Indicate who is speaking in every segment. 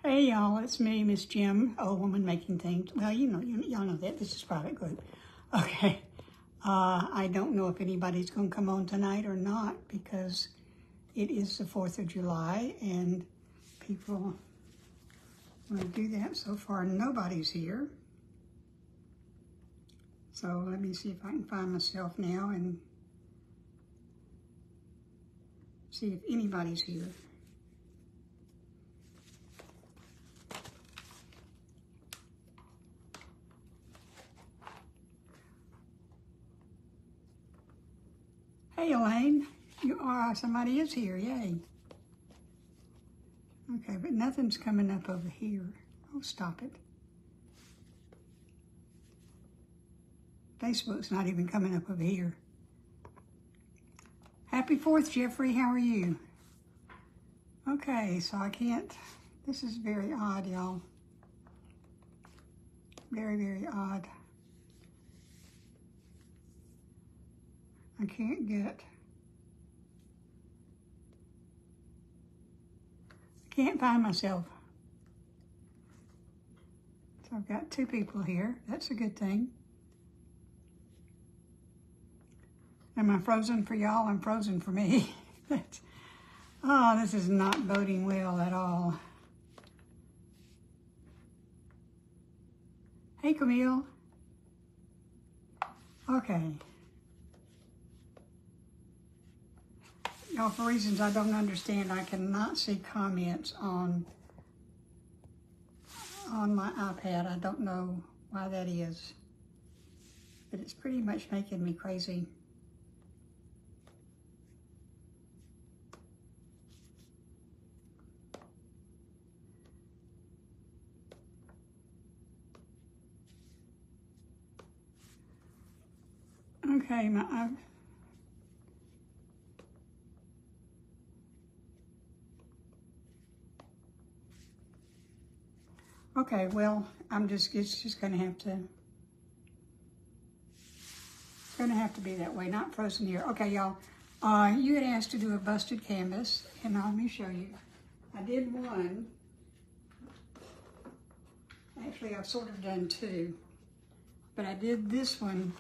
Speaker 1: Hey y'all, it's me, Miss Jim, old woman making things. Well, y'all know that. This is private group. Okay. I don't know if anybody's going to come on tonight or not because it is the 4th of July and people want to do that. So far, nobody's here. So let me see if I can find myself now and see if anybody's here. Hey Elaine, somebody is here, yay. Okay, but nothing's coming up over here. Oh, stop it. Facebook's not even coming up over here. Happy 4th, Jeffrey, how are you? Okay, so I can't, this is very odd, y'all. Very, very odd. I can't find myself. So I've got 2 people here. That's a good thing. Am I frozen for y'all? I'm frozen for me. Oh, this is not boding well at all. Hey, Camille. Okay. Y'all, for reasons I don't understand, I cannot see comments on my iPad. I don't know why that is, but it's pretty much making me crazy. Okay, okay, well, it's just gonna have to, be that way, not frozen here. Okay, y'all, you had asked to do a busted canvas, and let me show you. I did one. Actually, I've sort of done 2, but I did this one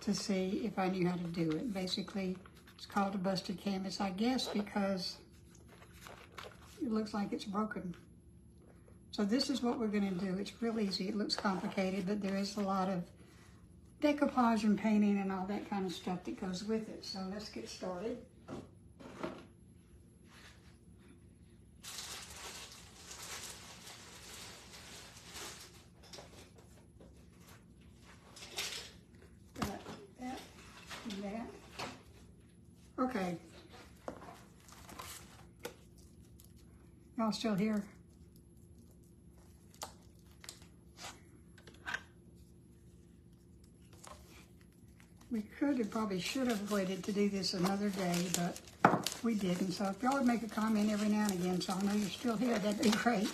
Speaker 1: to see if I knew how to do it. Basically, it's called a busted canvas, I guess, because it looks like it's broken. So this is what we're gonna do. It's real easy. It looks complicated, but there is a lot of decoupage and painting and all that kind of stuff that goes with it. So let's get started. Got that and that. Okay. Y'all still here? We probably should have waited to do this another day, but we didn't. So if y'all would make a comment every now and again so I know you're still here, that'd be great.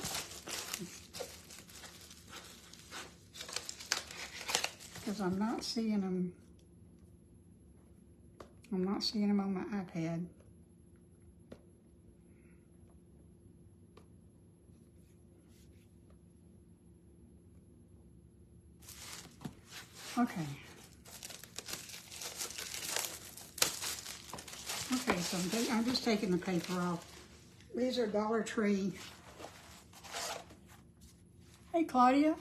Speaker 1: Because I'm not seeing them. I'm not seeing them on my iPad. Okay. Okay, so I'm just taking the paper off. These are Dollar Tree. Hey, Claudia.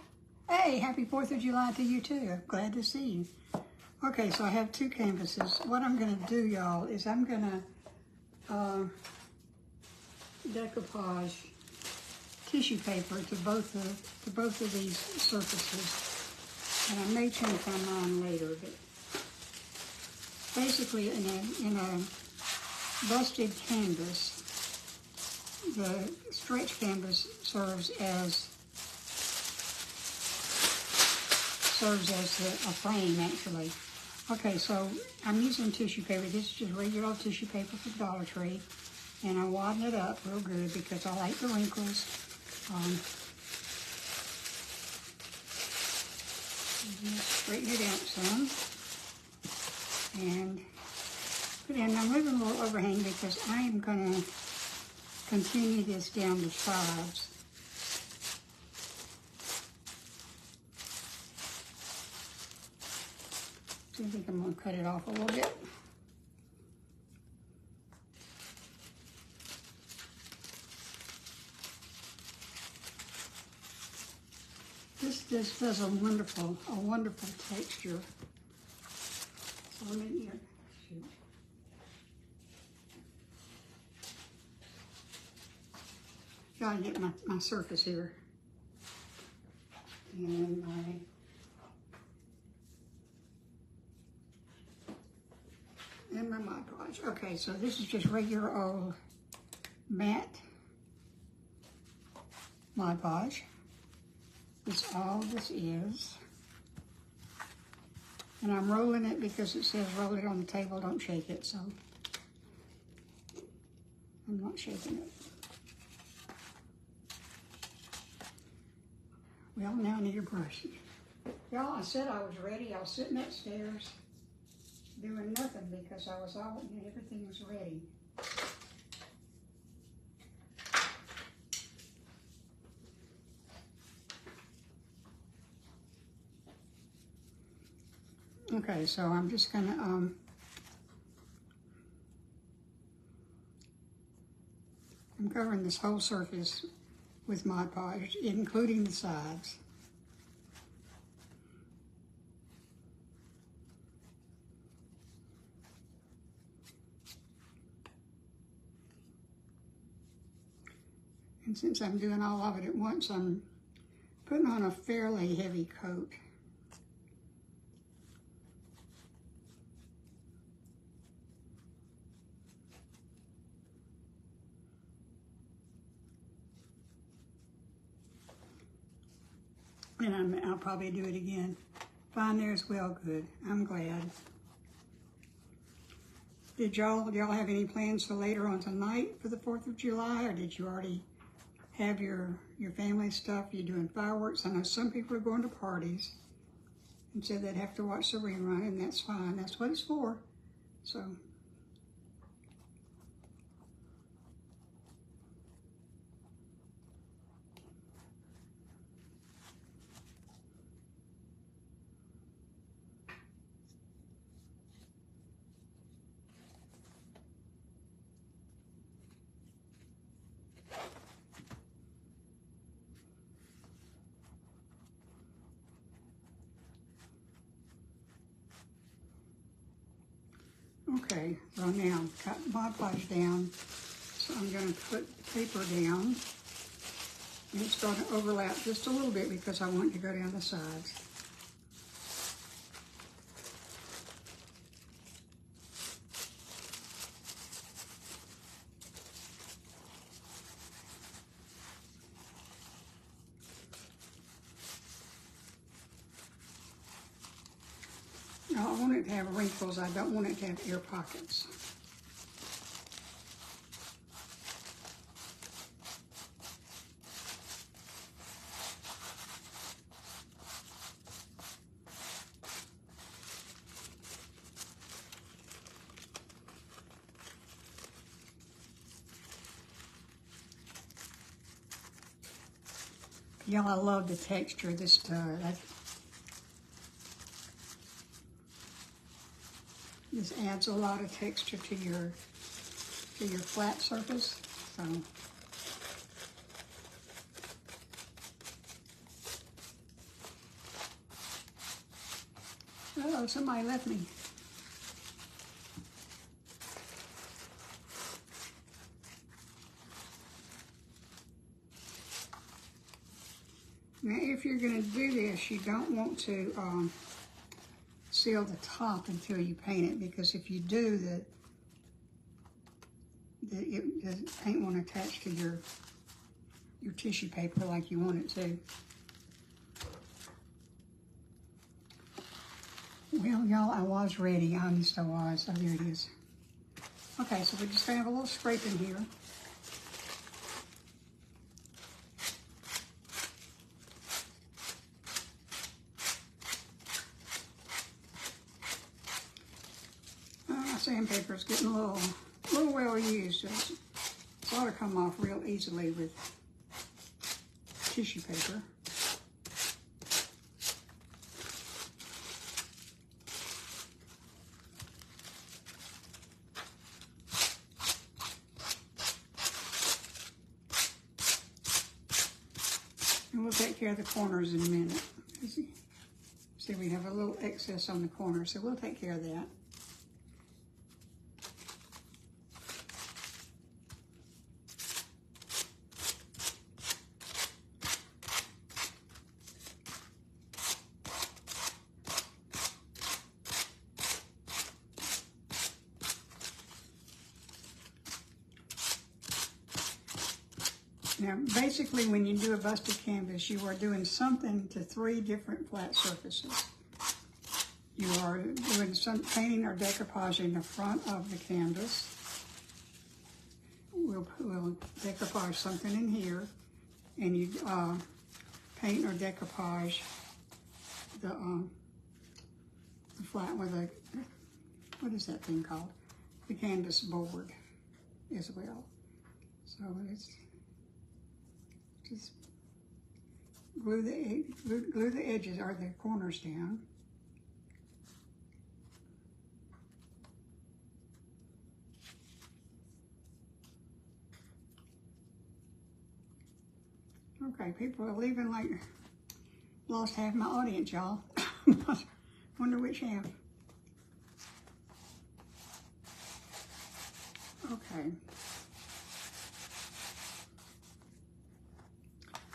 Speaker 1: Hey, happy 4th of July to you, too. I'm glad to see you. Okay, so I have 2 canvases. What I'm going to do, y'all, is I'm going to decoupage tissue paper to both of these surfaces. And I may change my mind later, but basically in a busted canvas, the stretch canvas serves as a frame, actually. Okay, so I'm using tissue paper. This is just regular old tissue paper from Dollar Tree, and I wad it up real good because I like the wrinkles. Just straighten it out some, and put in. I'm leaving a little overhang because I am going to continue this down the sides. I think I'm going to cut it off a little bit. This does a wonderful texture. So let me, shoot. Gotta get my surface here. And my Mod Podge. Okay, so this is just regular old matte Mod Podge. That's all this is. And I'm rolling it because it says roll it on the table, don't shake it, so I'm not shaking it. Well, now I need a brush. Y'all, I said I was ready. I was sitting upstairs doing nothing because I was all, everything was ready. Okay, so I'm just gonna I'm covering this whole surface with Mod Podge, including the sides. And since I'm doing all of it at once, I'm putting on a fairly heavy coat. And I'll probably do it again. Fine there as well, good. I'm glad. Did y'all have any plans for later on tonight for the 4th of July, or did you already have your family stuff? You're doing fireworks? I know some people are going to parties and said they'd have to watch the rerun, and that's fine. That's what it's for. So. Okay, so now I've got Mod Podge down, so I'm going to put the paper down, and it's going to overlap just a little bit because I want it to go down the sides. Now, I want it to have wrinkles. I don't want it to have air pockets. Y'all, I love the texture of this stud. This adds a lot of texture to your flat surface. So. Oh, somebody left me. Now, if you're going to do this, you don't want to seal the top until you paint it, because if you do, the paint won't attach to your tissue paper like you want it to. Well, y'all, I was ready. Honest, I was. Oh, there it is. Okay, so we're just going to have a little scraping here. Sandpaper is getting a little well used. It ought to come off real easily with tissue paper. we'll take care of the corners in a minute. See, we have a little excess on the corner, so we'll take care of that. Now, basically, when you do a busted canvas, you are doing something to 3 different flat surfaces. You are doing some painting or decoupaging the front of the canvas. We'll decoupage something in here, and you paint or decoupage the flat with a, what is that thing called? The canvas board as well. So it's just glue the edges or the corners down. Okay, people are leaving like, lost half my audience, y'all. Wonder which half. Okay.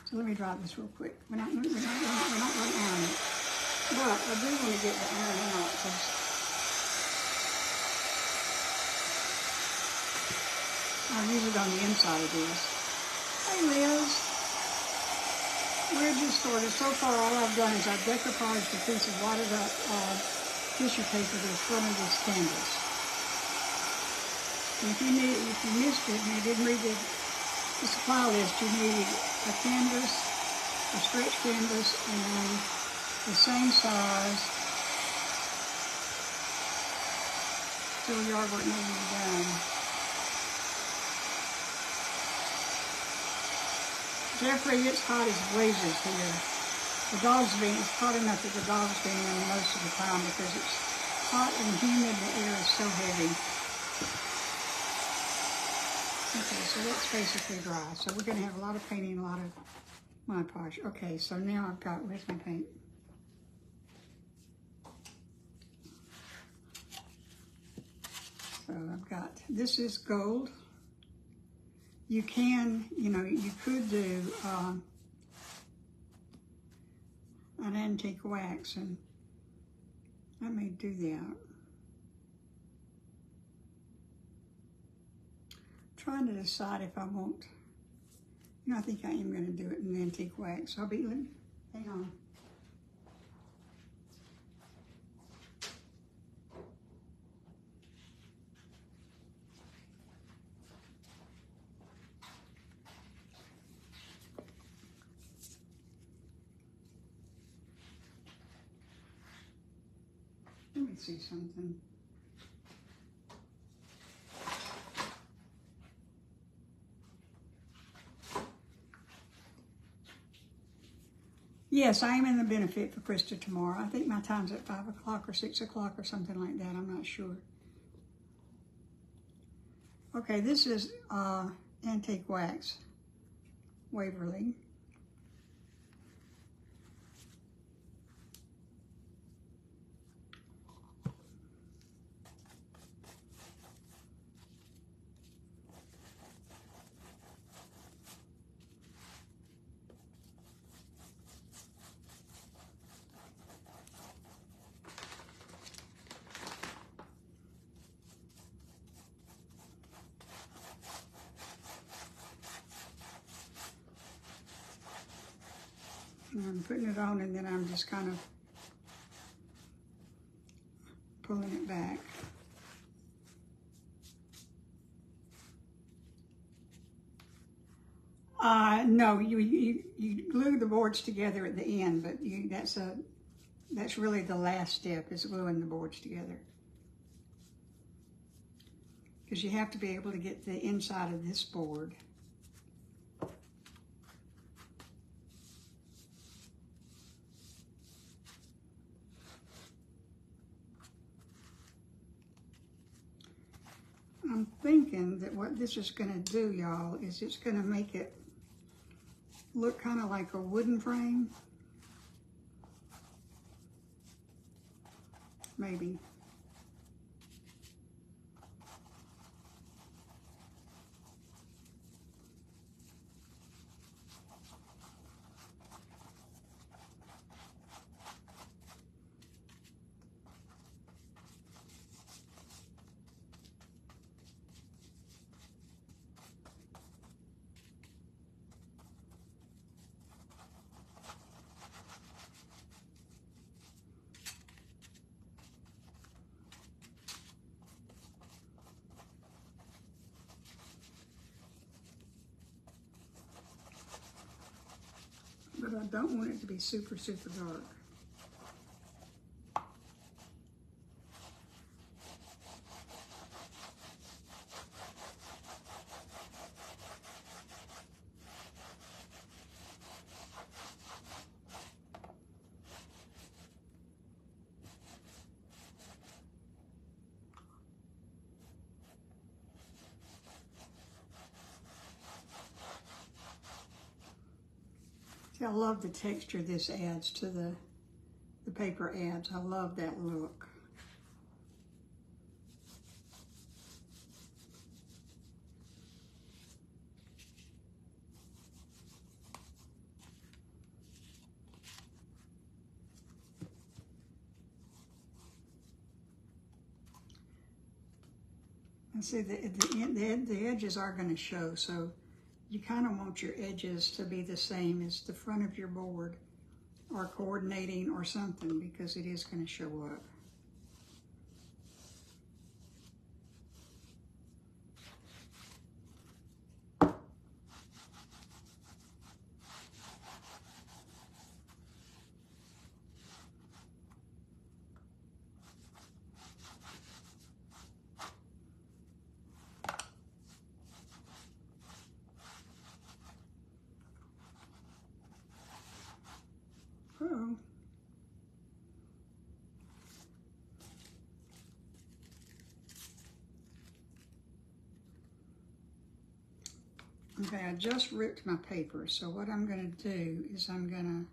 Speaker 1: So let me dry this real quick. We're not going to iron it. But I do want to get the iron out because I'll use it on the inside of this. Hey, Liz. We're just started. So far, all I've done is I've decoupaged a piece of wadded up tissue paper to the front of this canvas. And if you missed it and you didn't read the supply list, you need a canvas, a stretch canvas, and the same size fill yard work needs to be done. Jeffrey, it's hot as blazes here. It's hot enough that the dog's been in most of the time because it's hot and humid and the air is so heavy. Okay, so that's basically dry. So we're going to have a lot of painting, a lot of Mod Podge. Okay, so now I've got, where's my paint? So I've got, this is gold. You can, you could do an antique wax, and I may do that. Trying to decide if I want, I think I am going to do it in antique wax. Hang on. Let me see something. Yes, I am in the benefit for Krista tomorrow. I think my time's at 5 o'clock or 6 o'clock or something like that. I'm not sure. Okay, this is antique wax, Waverly. I'm putting it on, and then I'm just kind of pulling it back. No, you glue the boards together at the end, but that's really the last step, is gluing the boards together. Because you have to be able to get the inside of this board. I'm thinking that what this is going to do, y'all, is it's going to make it look kind of like a wooden frame. Maybe. But I don't want it to be super, super dark. See, I love the texture this adds to the paper adds. I love that look. And see, the edges are going to show, so you kind of want your edges to be the same as the front of your board, or coordinating or something, because it is going to show up. Uh-oh. Okay, I just ripped my paper, so what I'm going to do is I'm going to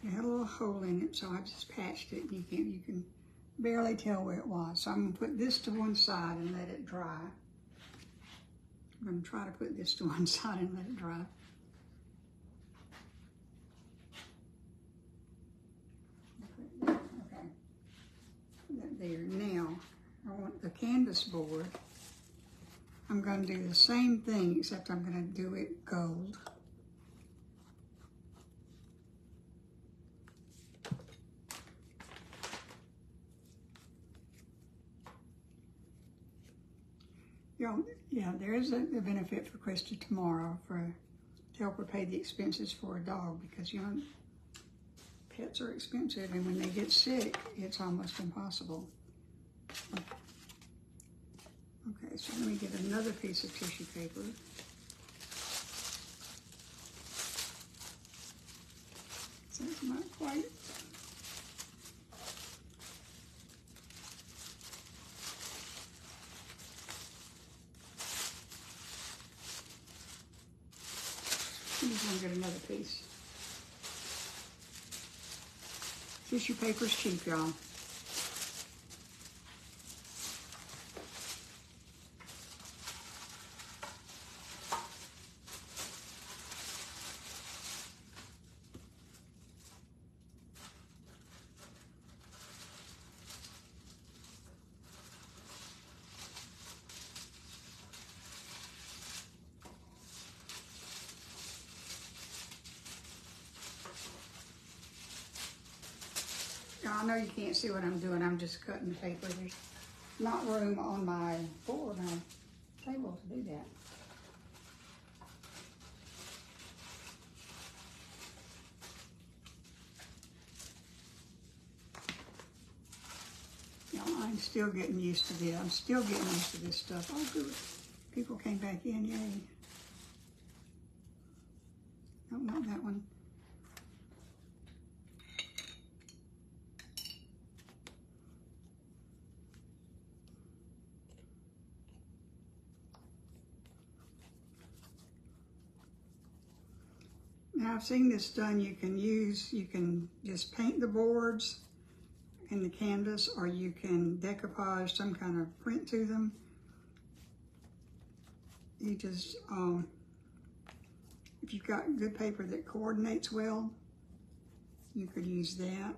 Speaker 1: it had a little hole in it, so I just patched it. You can barely tell where it was. So I'm going to put this to one side and let it dry. I'm going to try to put this to one side and let it dry. Okay. Put that there. Now, I want the canvas board. I'm going to do the same thing, except I'm going to do it gold. Yeah, there is a benefit for Krista tomorrow to help her pay the expenses for a dog, because, you know, pets are expensive, and when they get sick, it's almost impossible. Okay, so let me get another piece of tissue paper. So it's not quite. I'm just going to get another piece. Tissue paper's cheap, y'all. I know you can't see what I'm doing. I'm just cutting the paper. There's not room on my board, my table to do that. You know, I'm still getting used to this. I'm still getting used to this stuff. Oh, good. People came back in, yay. No, not that one. Now I've seen this done. You can just paint the boards and the canvas, or you can decoupage some kind of print to them. You just, if you've got good paper that coordinates well, you could use that.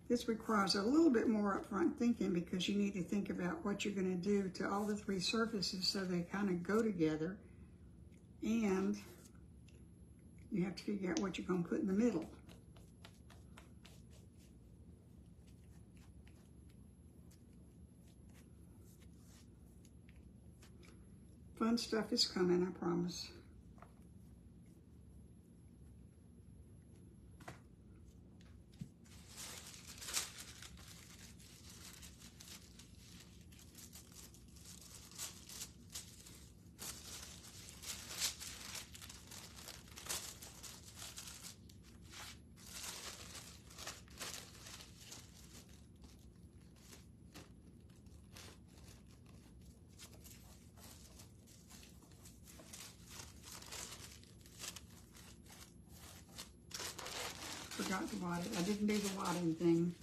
Speaker 1: This requires a little bit more upfront thinking because you need to think about what you're going to do to all the three surfaces so they kind of go together. And you have to figure out what you're going to put in the middle. Fun stuff is coming, I promise. Forgot to water it. I didn't do the wadding thing.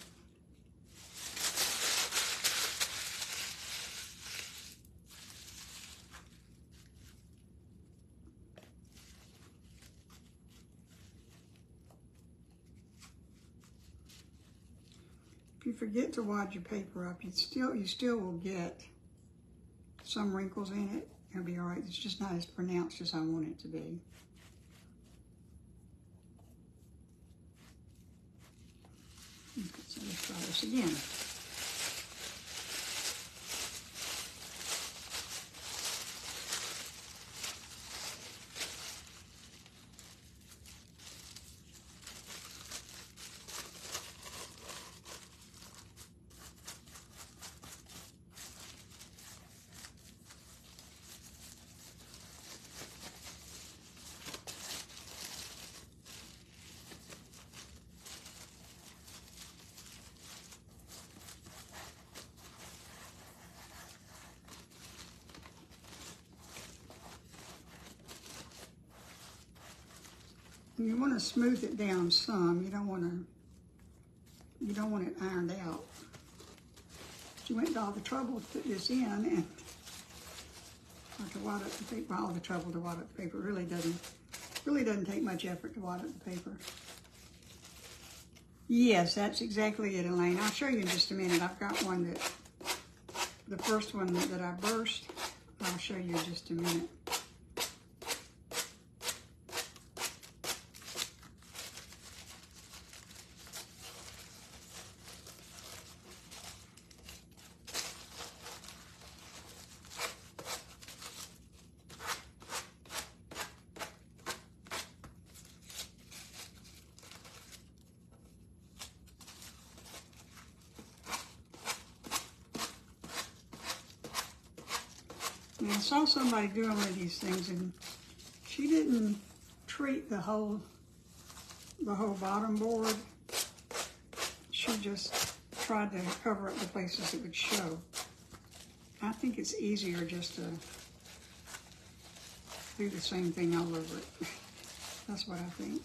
Speaker 1: If you forget to wad your paper up, you still will get some wrinkles in it. It'll be all right. It's just not as pronounced as I want it to be. Okay, so let's try this again. You want to smooth it down some. You don't want it ironed out. You went to all the trouble to put this in, and or to wad up the paper. All the trouble to wad up the paper really doesn't take much effort to wad up the paper. Yes, that's exactly it, Elaine. I'll show you in just a minute. I've got one that the first one that I burst. I'll show you in just a minute. And I saw somebody doing one of these things, and she didn't treat the whole bottom board. She just tried to cover up the places it would show. I think it's easier just to do the same thing all over it. That's what I think.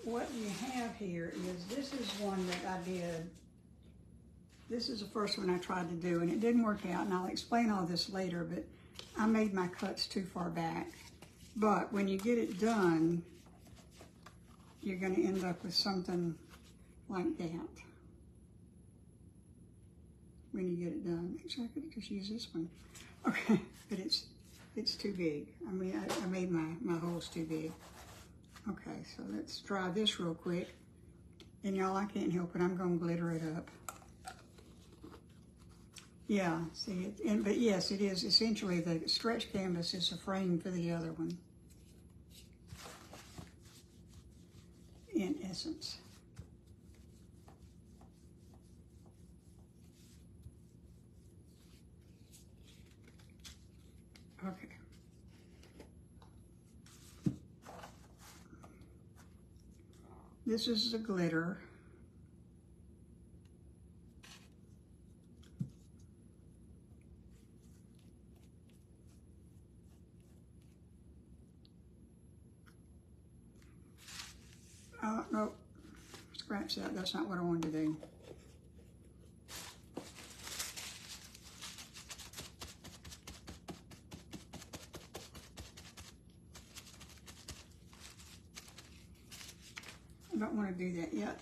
Speaker 1: what you have here is, this is one that I did. This is the first one I tried to do, and it didn't work out, and I'll explain all this later, but I made my cuts too far back. But when you get it done, you're going to end up with something like that. When you get it done. Actually, I could just use this one. Okay, but it's too big. I mean, I made my holes too big. Okay, so let's dry this real quick. And y'all, I can't help it. I'm going to glitter it up. Yeah, see it, but yes, it is essentially the stretch canvas is a frame for the other one, in essence. Okay. This is the glitter. No, scratch that. That's not what I wanted to do. I don't want to do that yet.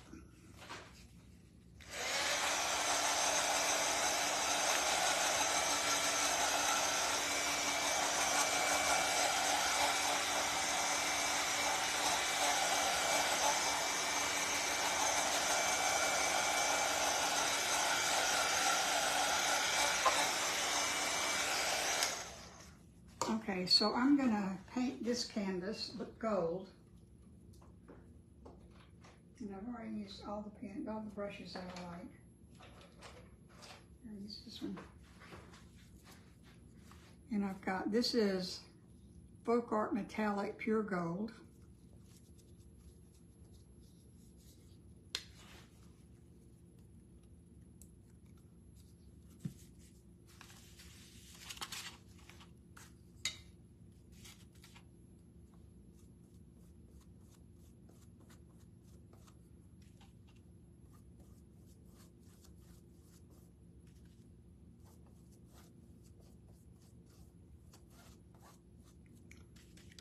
Speaker 1: Okay, so I'm gonna paint this canvas with gold. And I've already used all the brushes that I like. I'll use this one. And I've got, this is Folk Art Metallic Pure Gold.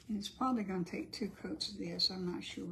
Speaker 1: And it's probably going to take 2 coats of this, I'm not sure.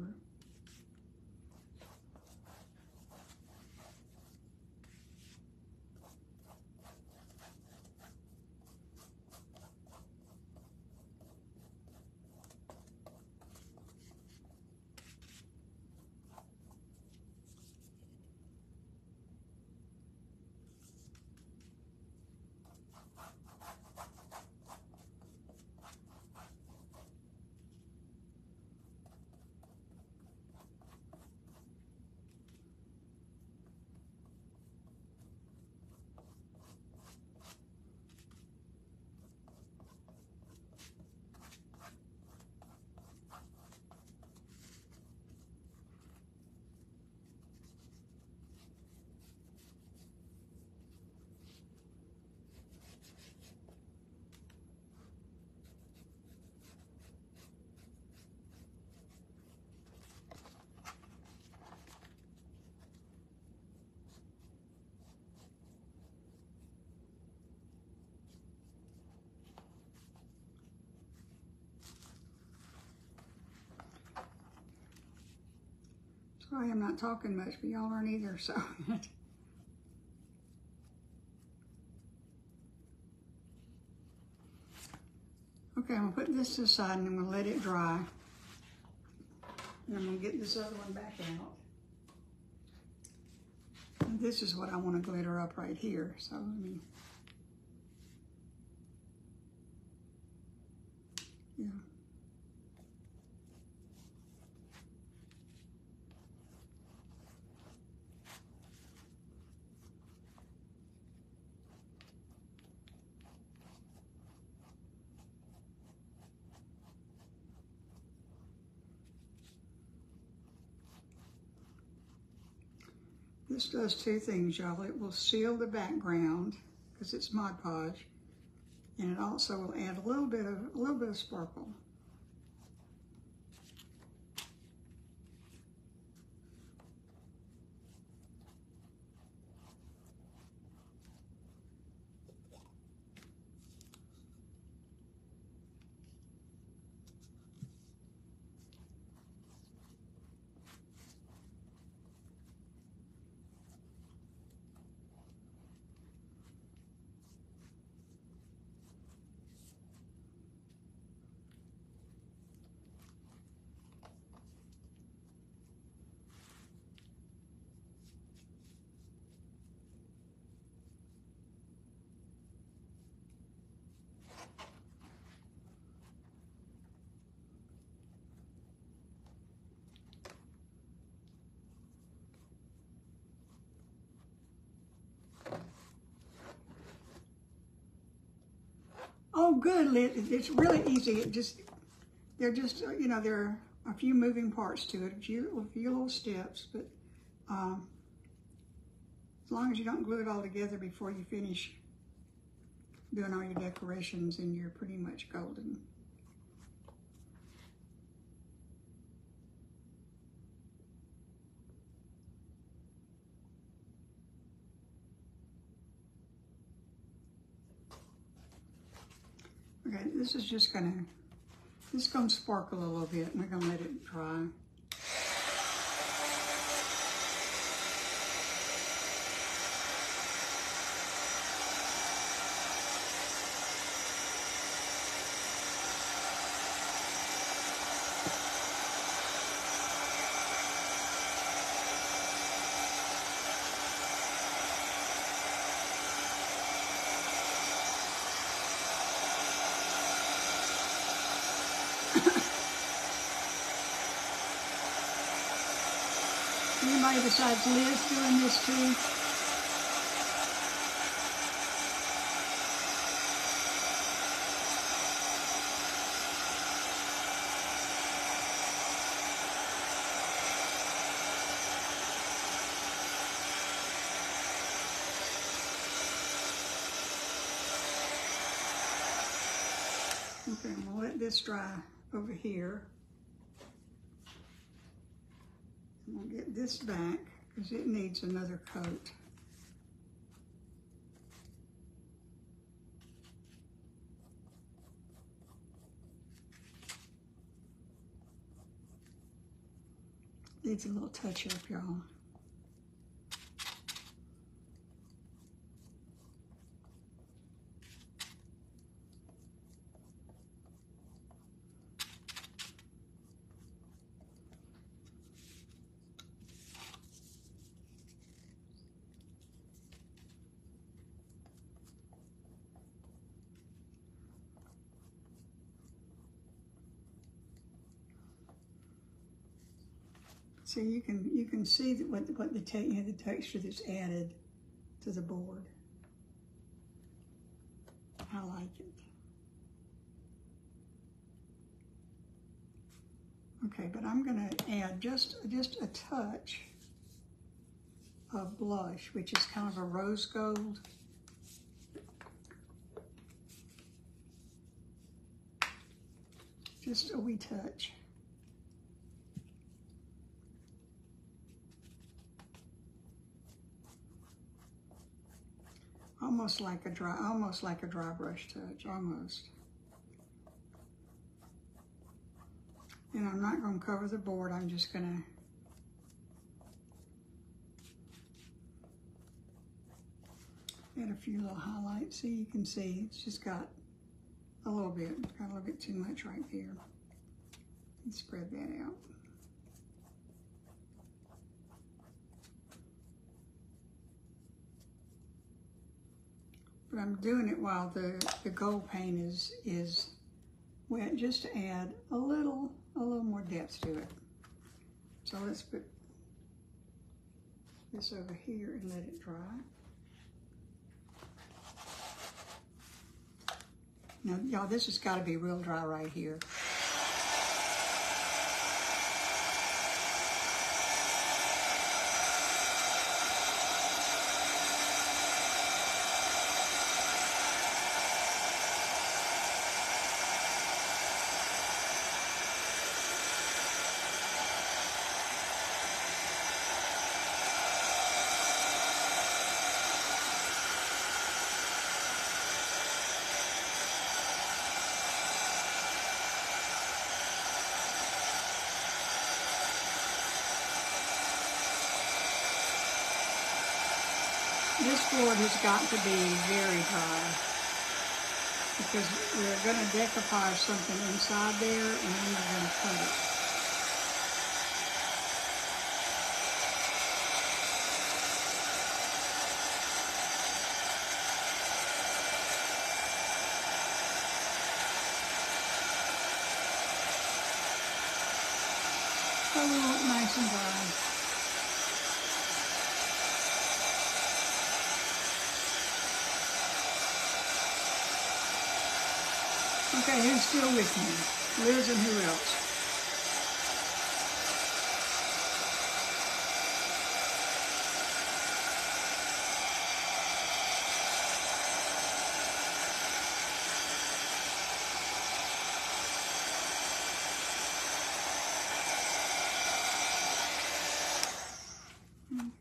Speaker 1: Sorry, I'm not talking much, but y'all aren't either, so. Okay, I'm gonna put this to the side and I'm gonna let it dry. And I'm gonna get this other one back out. And this is what I want to glitter up right here, so let me, yeah. This does 2 things, y'all. It will seal the background because it's Mod Podge, and it also will add a little bit of sparkle. good. It's really easy. They're just, you know, there are a few moving parts to it, a few little steps, but as long as you don't glue it all together before you finish doing all your decorations, and you're pretty much golden. Okay, this is gonna sparkle a little bit, and we're gonna let it dry. Anybody besides Liz doing this too? Okay, I'm gonna let this dry over here. I'm gonna get this back because it needs another coat. Needs a little touch up, y'all. So you can see that what the texture that's added to the board. I like it. Okay, but I'm gonna add just a touch of blush, which is kind of a rose gold. Just a wee touch. Almost like a dry brush touch, almost. And I'm not going to cover the board. I'm just going to add a few little highlights so you can see it's just got a little bit too much right there. And spread that out. But I'm doing it while the gold paint is wet, just to add a little more depth to it. So let's put this over here and let it dry. Now, y'all, this has got to be real dry right here. This board has got to be very dry because we're going to decoupage something inside there and then we're going to cut it. So we want it nice and dry. Okay, who's still with me? Liz and who else?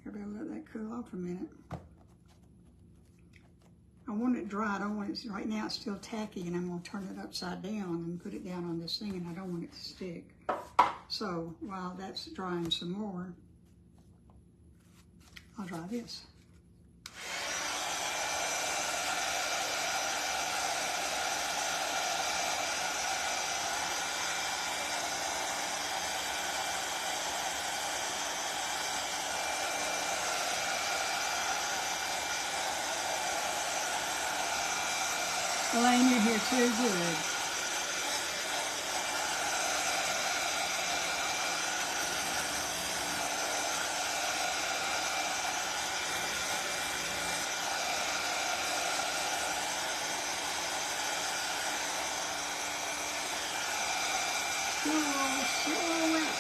Speaker 1: I better let that cool off a minute. I want it dry. I don't want it, right now it's still tacky, and I'm going to turn it upside down and put it down on this thing, and I don't want it to stick. So while that's drying some more, I'll dry this. Elaine, you're here too. Good. So wet.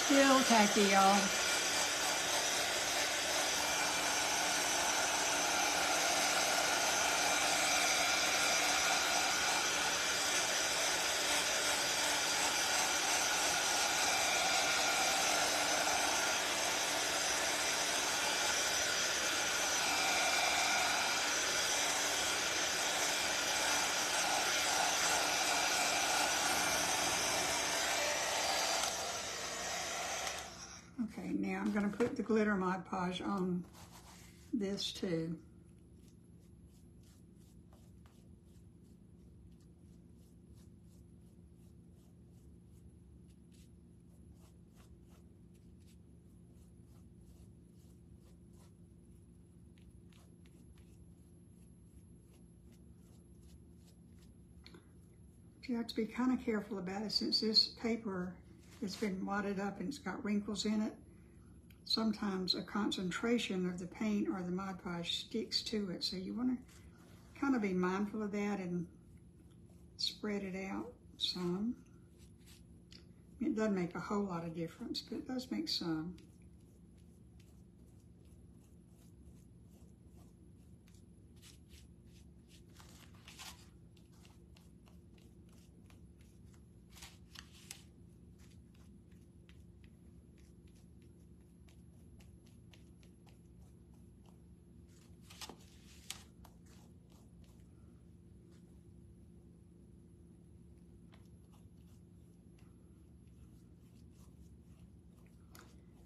Speaker 1: Still tacky, y'all. Okay, now I'm going to put the glitter Mod Podge on this too. You have to be kind of careful about it, since this paper has been wadded up and it's got wrinkles in it. Sometimes a concentration of the paint or the Mod Podge sticks to it, so you want to kind of be mindful of that and spread it out some. It doesn't make a whole lot of difference, but it does make some.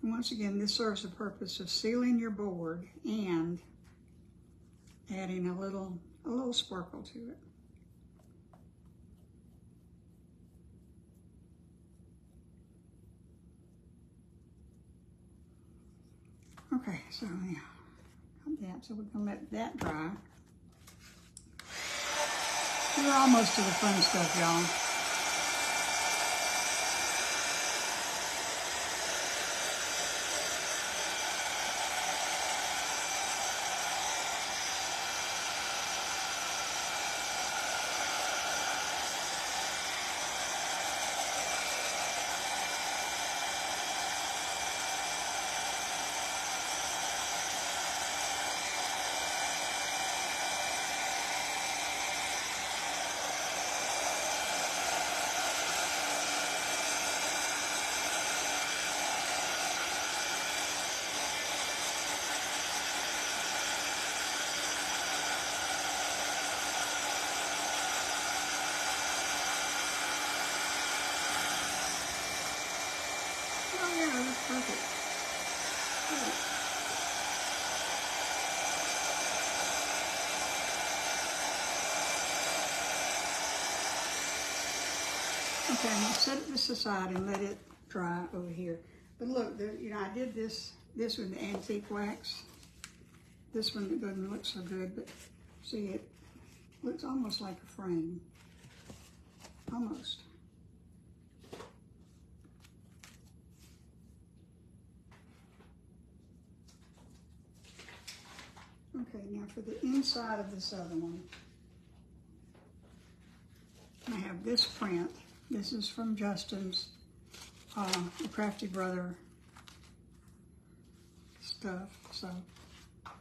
Speaker 1: And once again, this serves the purpose of sealing your board and adding a little sparkle to it. Okay, so yeah, got that. So we're gonna let that dry. We're almost to the fun stuff, y'all. Oh yeah, that's perfect. Good. Okay, I'm gonna set this aside and let it dry over here. But look, you know, I did this with the antique wax. This one, it doesn't look so good, but see, it looks almost like a frame. Almost. Okay, now for the inside of this other one, I have this print. This is from Justin's, the Crafty Brother stuff. So,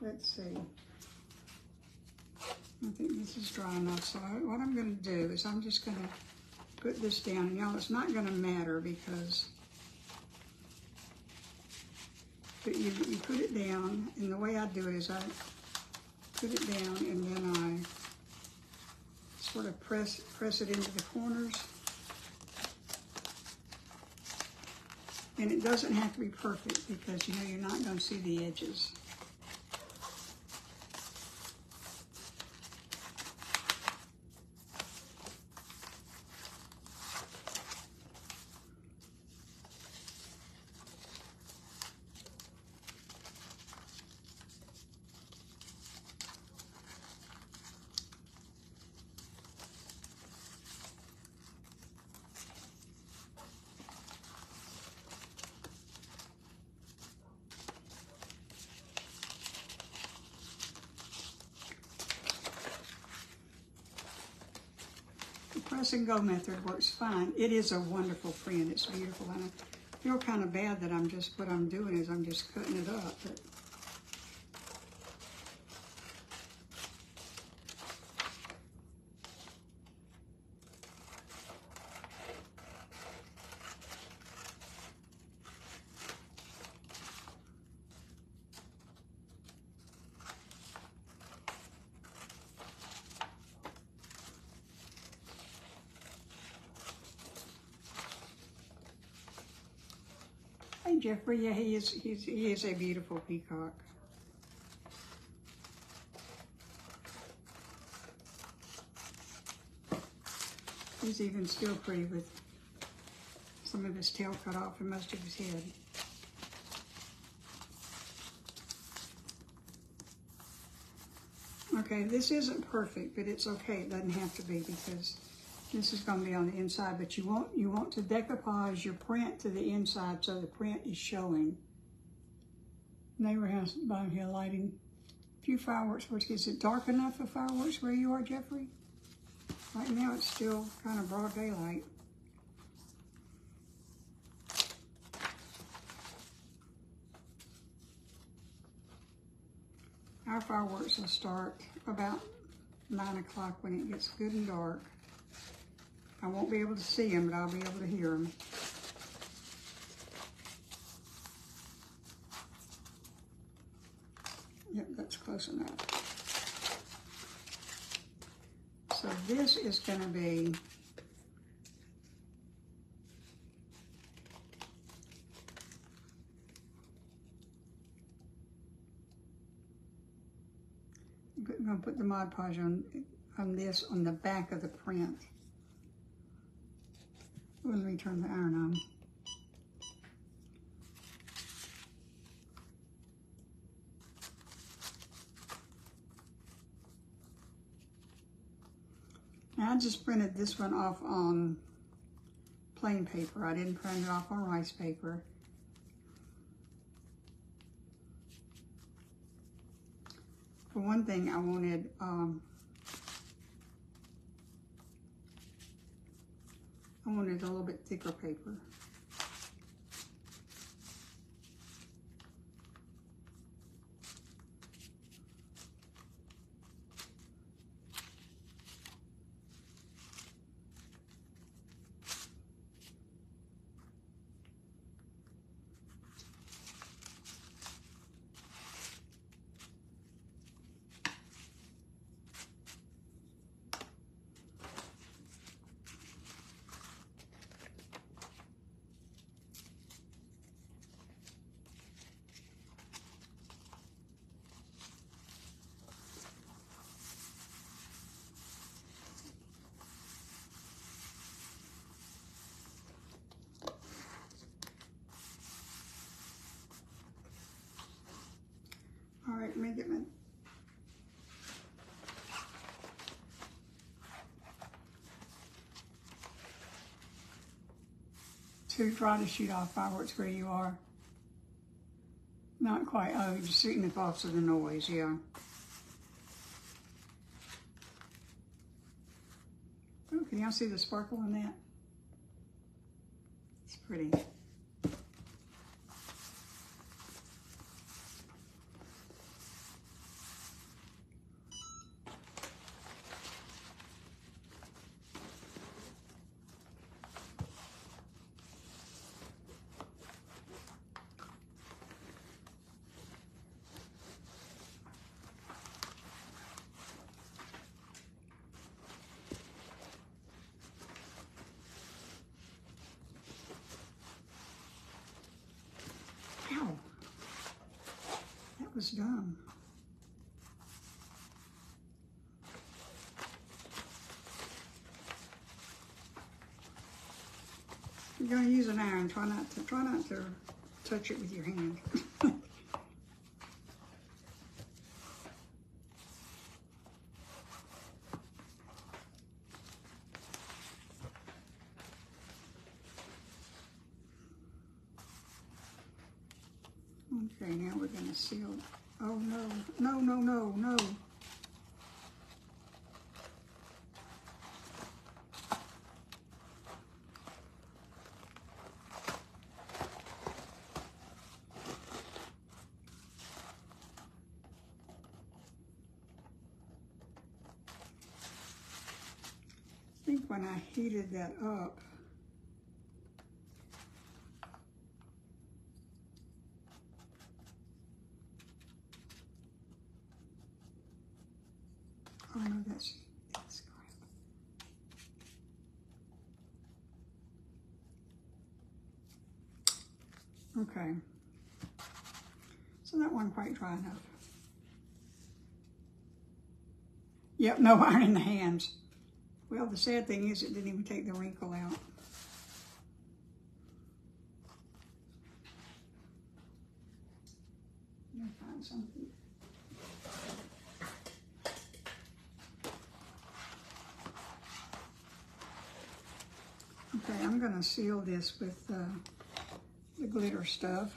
Speaker 1: let's see. I think this is dry enough. So what I'm going to do is I'm just going to put this down. And y'all, it's not going to matter because you put it down, and the way I do it is I put it down and then I sort of press it into the corners. And it doesn't have to be perfect because, you know, you're not going to see the edges. Press and go method works fine. It is a wonderful print. It's beautiful. And I feel kind of bad that what I'm doing is I'm just cutting it up. But hey, Jeffrey, yeah, he is a beautiful peacock. He's even still pretty with some of his tail cut off and most of his head. Okay, this isn't perfect, but it's okay. It doesn't have to be because this is going to be on the inside, but you want to decoupage your print to the inside so the print is showing. Neighbor house behind here lighting. A few fireworks. Is it dark enough for fireworks where you are, Jeffrey? Right now it's still kind of broad daylight. Our fireworks will start about 9 o'clock when it gets good and dark. I won't be able to see them, but I'll be able to hear them. Yep, that's close enough. So this is going to be I'm going to put the Mod Podge on this on the back of the print. Let me turn the iron on. Now I just printed this one off on plain paper. I didn't print it off on rice paper. For one thing, I wanted a little bit thicker paper. let me get my... Too dry to shoot off fireworks where you are. Not quite. Oh, you're shooting the off of the noise, yeah. Oh, can y'all see the sparkle in that? It's pretty. Ow. That was dumb. You're going to use an iron. Try not to touch it with your hand. Okay, now we're going to seal. Oh no, no, no, no, no. I think when I heated that up, oh no, that's crap. Okay. So that wasn't quite dry enough. Yep, no iron in the hands. Well, the sad thing is it didn't even take the wrinkle out. Let me find something. Okay, I'm going to seal this with the glitter stuff.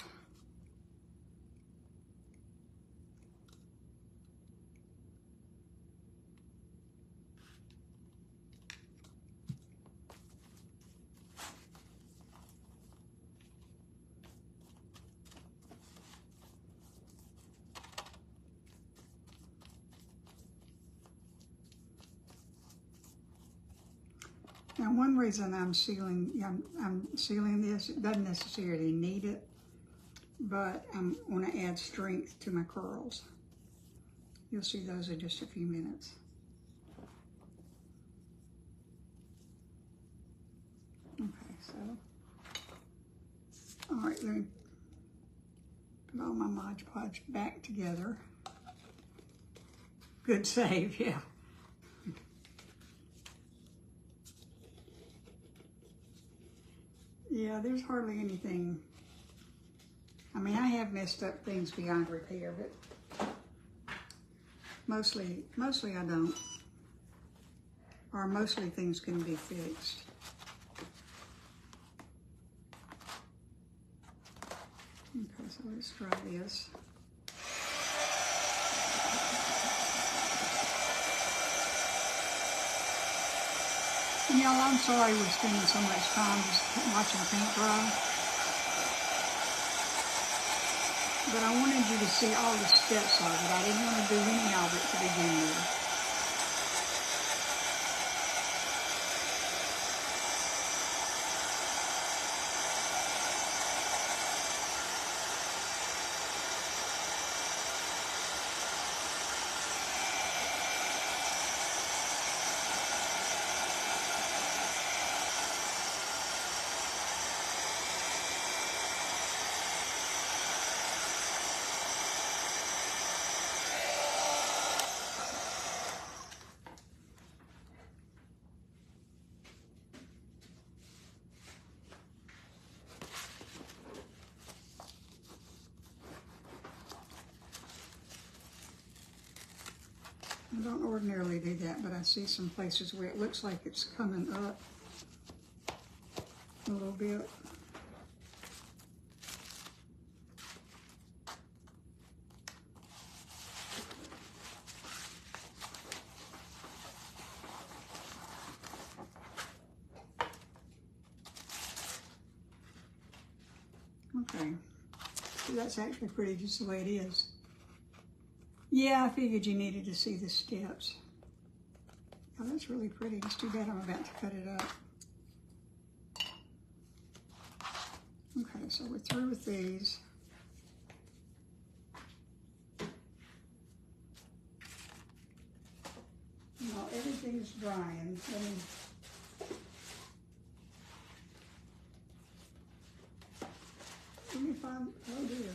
Speaker 1: Now, one reason I'm sealing this, it doesn't necessarily need it, but I want to add strength to my curls. You'll see those in just a few minutes. Okay, so, all right, let me put all my Mod Podge back together. Good save, yeah. Yeah, there's hardly anything. I mean, I have messed up things beyond repair, but mostly I don't. Or mostly things can be fixed. Okay, so let's try this. And y'all, I'm sorry we're spending so much time just watching paint dry. But I wanted you to see all the steps of it. I didn't want to do any of it to begin with. I don't ordinarily do that, but I see some places where it looks like it's coming up a little bit. Okay, so that's actually pretty just the way it is. Yeah, I figured you needed to see the steps. Oh, that's really pretty. It's too bad I'm about to cut it up. Okay, so we're through with these. Now everything's drying. Let me find, oh dear.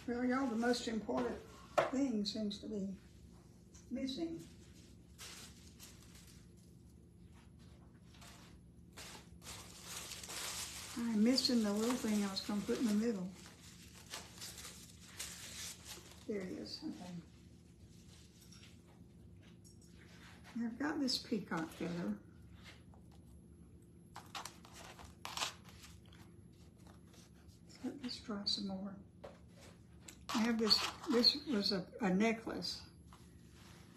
Speaker 1: Well, y'all, the most important thing seems to be missing. I'm missing the little thing I was going to put in the middle. There it is. Okay. Now I've got this peacock feather. Let this dry some more. I have this was a necklace.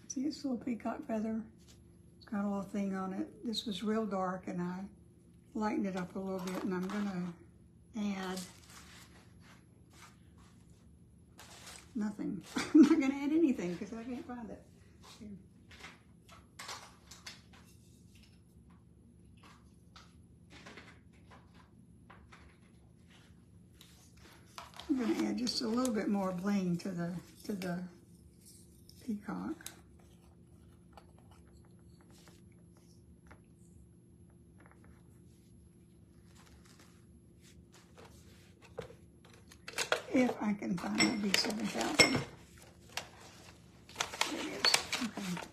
Speaker 1: See this little peacock feather? It's got a little thing on it. This was real dark and I lightened it up a little bit, and I'm gonna add nothing. I'm not gonna add anything because I can't find it. Here. I'm gonna add just a little bit more bling to the peacock. If I can find my B7000. There it is. Okay.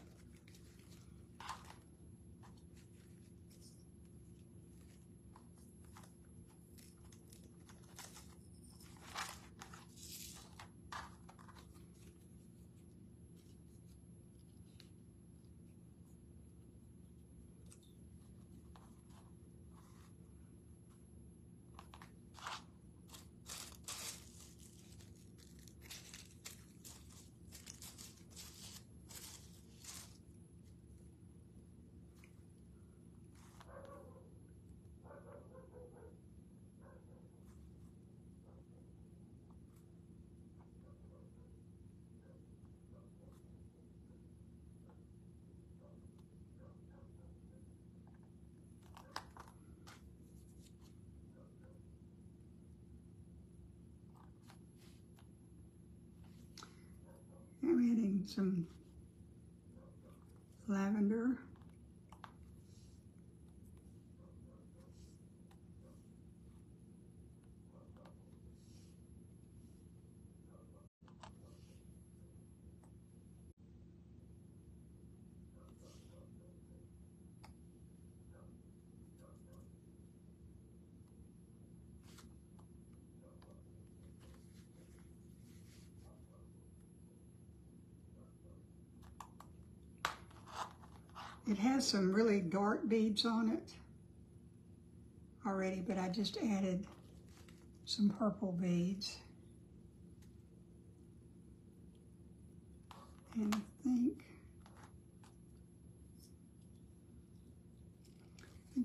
Speaker 1: I'm adding some lavender. It has some really dark beads on it already, but I just added some purple beads. And I think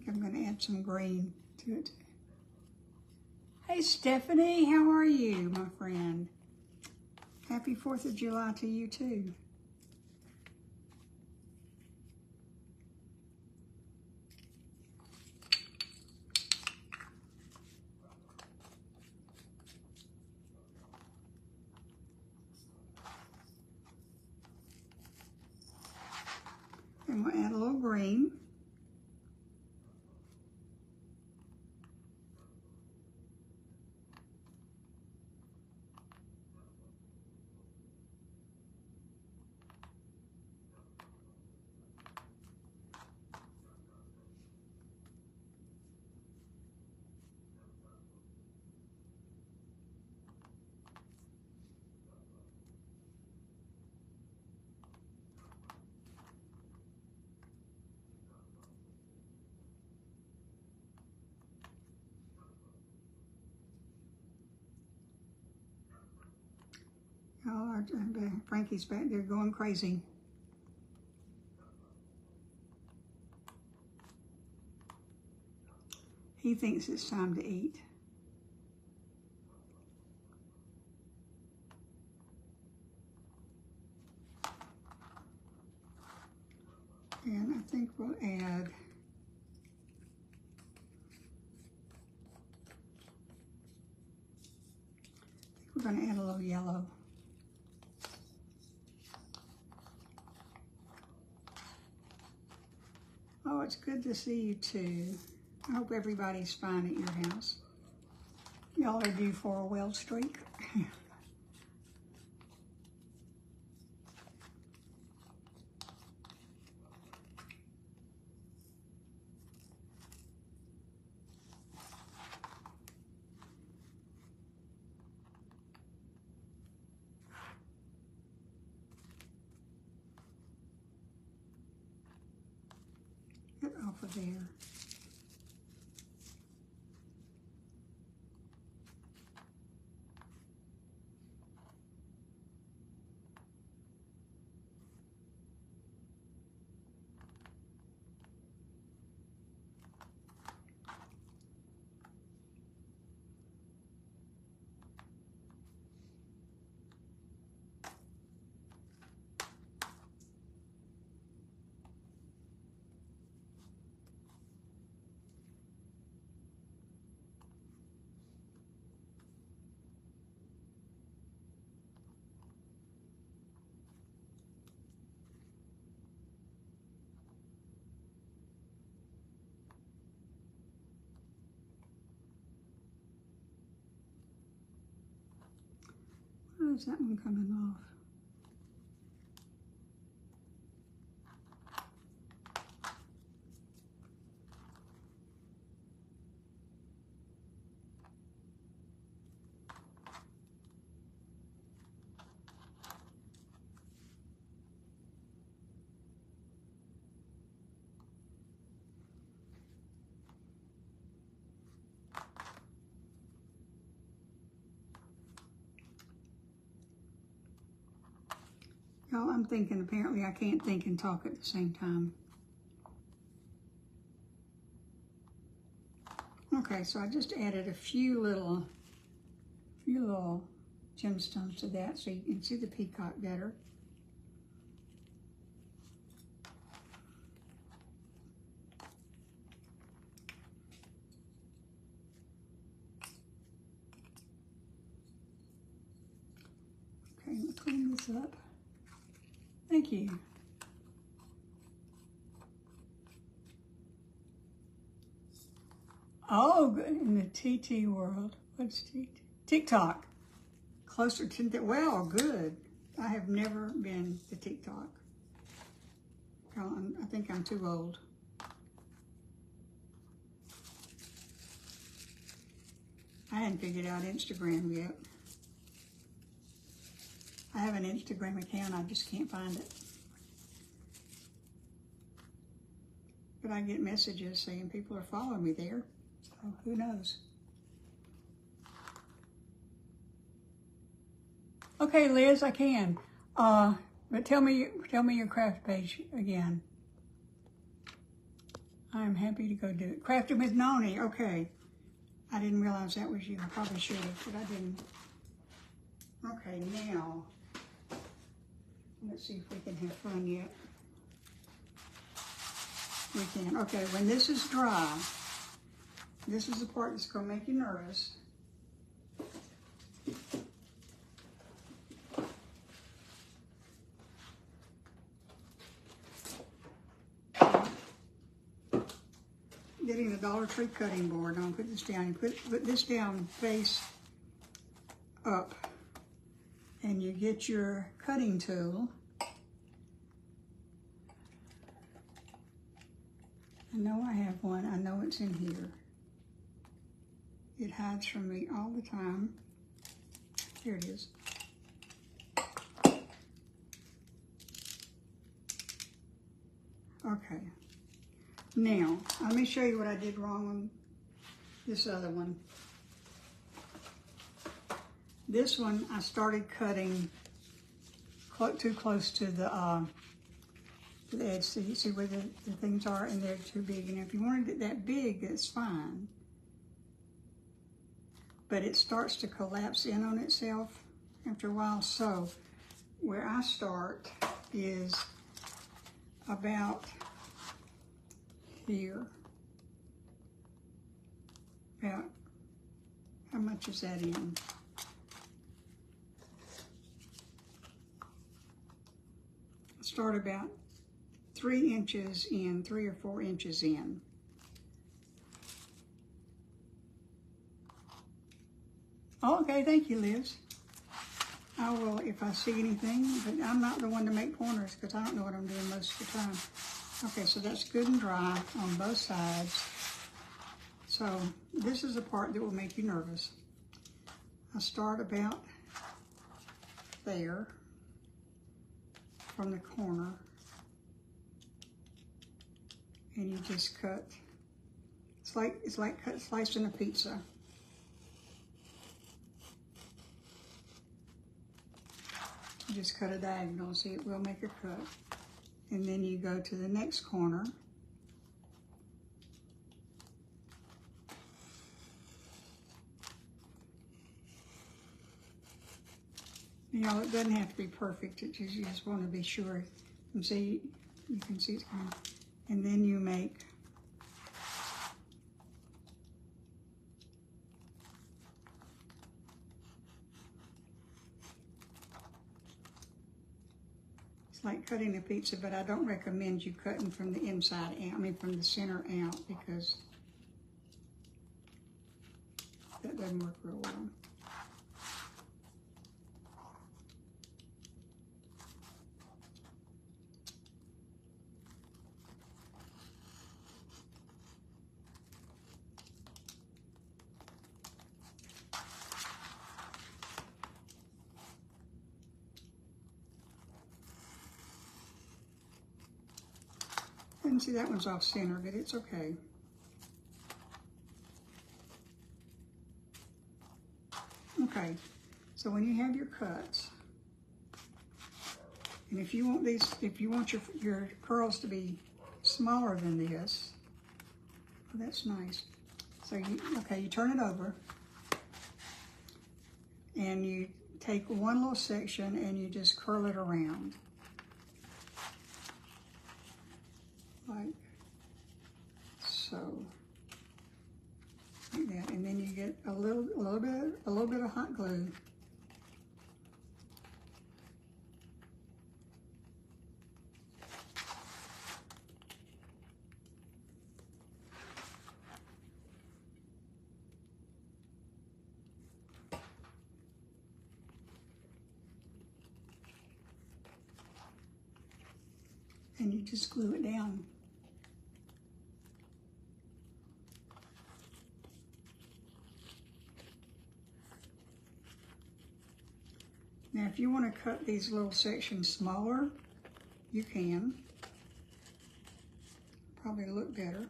Speaker 1: I'm going to add some green to it. Hey Stephanie, how are you, my friend? Happy 4th of July to you too. And we'll add a little green. Frankie's back there going crazy. He thinks it's time to eat. And I think we'll add we're going to add a little yellow. Oh, it's good to see you too. I hope everybody's fine at your house. Y'all are due for a well streak. Get off of there. Why is that one coming off? Y'all, I'm thinking apparently I can't think and talk at the same time. Okay, so I just added a few little gemstones to that so you can see the peacock better. Okay, let me clean this up. Thank you. Oh, good. In the TT world. What's TT? TikTok. Closer to that. Well, good. I have never been to TikTok. I think I'm too old. I hadn't figured out Instagram yet. I have an Instagram account, I just can't find it. But I get messages saying people are following me there, so who knows? Okay, Liz, I can. But tell me your craft page again. I'm happy to go do it. Crafting with Noni, okay. I didn't realize that was you. I probably should have, but I didn't. Okay, now, let's see if we can have fun yet. We can. Okay, when this is dry, this is the part that's going to make you nervous. Getting the Dollar Tree cutting board. I'll put this down. You put this down face up. And you get your cutting tool. I know I have one. I know it's in here. It hides from me all the time. Here it is. Okay. Now, let me show you what I did wrong on this other one. This one, I started cutting too close to the edge. So you see where the things are, and they're too big. And if you wanted it that big, it's fine. But it starts to collapse in on itself after a while. So where I start is about here. About, how much is that in? Start about 3 inches in, 3 or 4 inches in. Oh, okay, thank you, Liz. I will if I see anything, but I'm not the one to make corners because I don't know what I'm doing most of the time. Okay, so that's good and dry on both sides. So this is the part that will make you nervous. I start about there from the corner, and you just cut. It's like slicing a pizza. You just cut a diagonal, see it will make a cut. And then you go to the next corner. You know, it doesn't have to be perfect, you just want to be sure. And see, you can see it's coming. And then you make like cutting a pizza, but I don't recommend you cutting from the inside out, I mean from the center out, because that doesn't work real well. And see, that one's off center, but it's okay. Okay, so when you have your cuts, and if you want your curls to be smaller than this, oh, that's nice. So you turn it over, and you take one little section and you just curl it around. Like so, like that, and then you get a little bit of hot glue, and you just glue it down. Now, if you want to cut these little sections smaller, you can. Probably look better.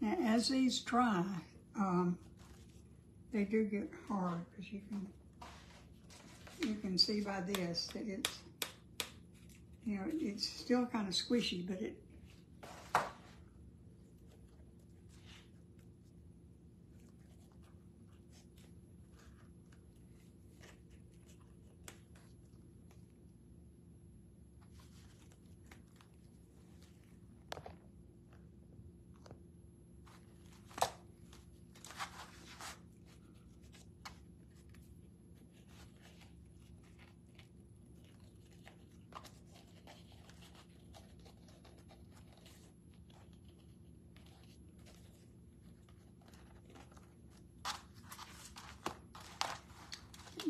Speaker 1: Now, as these dry, they do get hard, because you can see by this that it's, you know, it's still kind of squishy, but it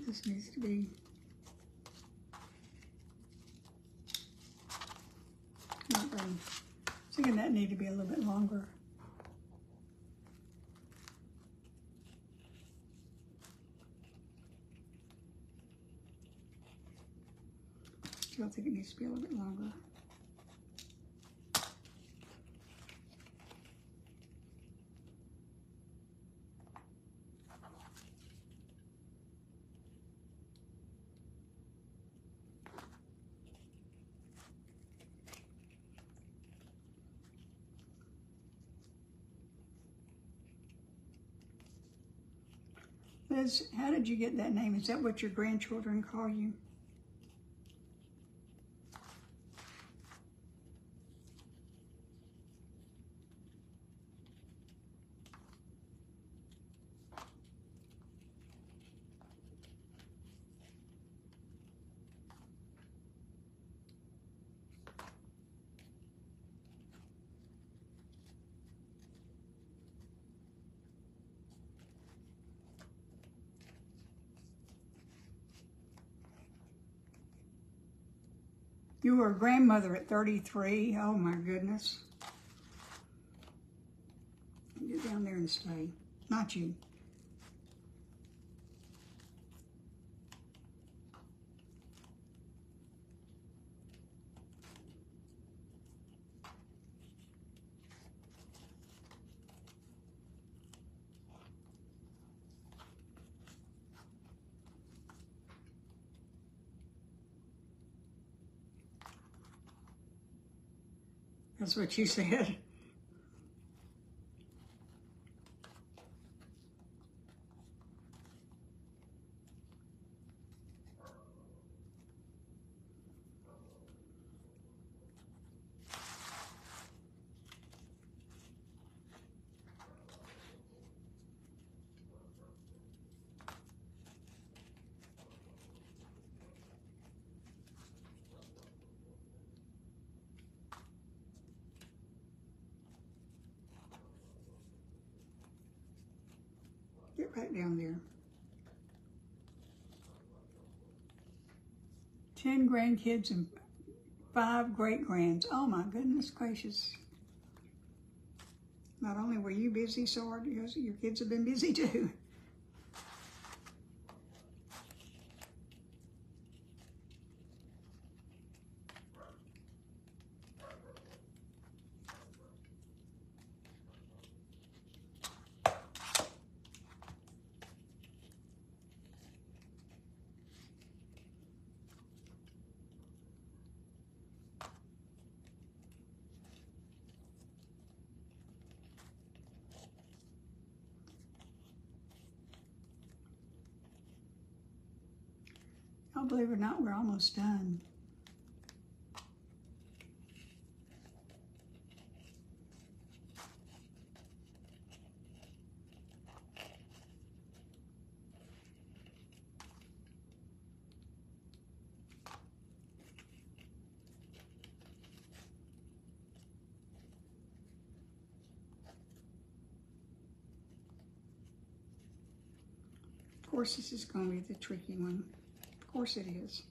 Speaker 1: this needs to be not done. I was thinking that needed to be a little bit longer. Still think it needs to be a little bit longer. Liz, how did you get that name? Is that what your grandchildren call you? You were a grandmother at 33. Oh my goodness. Get down there and stay. Not you. That's what you said. Get back down there. 10 grandkids and 5 great-grands. Oh my goodness gracious. Not only were you busy, so are your kids have been busy too. Oh, believe it or not, we're almost done. Of course, this is going to be the tricky one. Of course it is.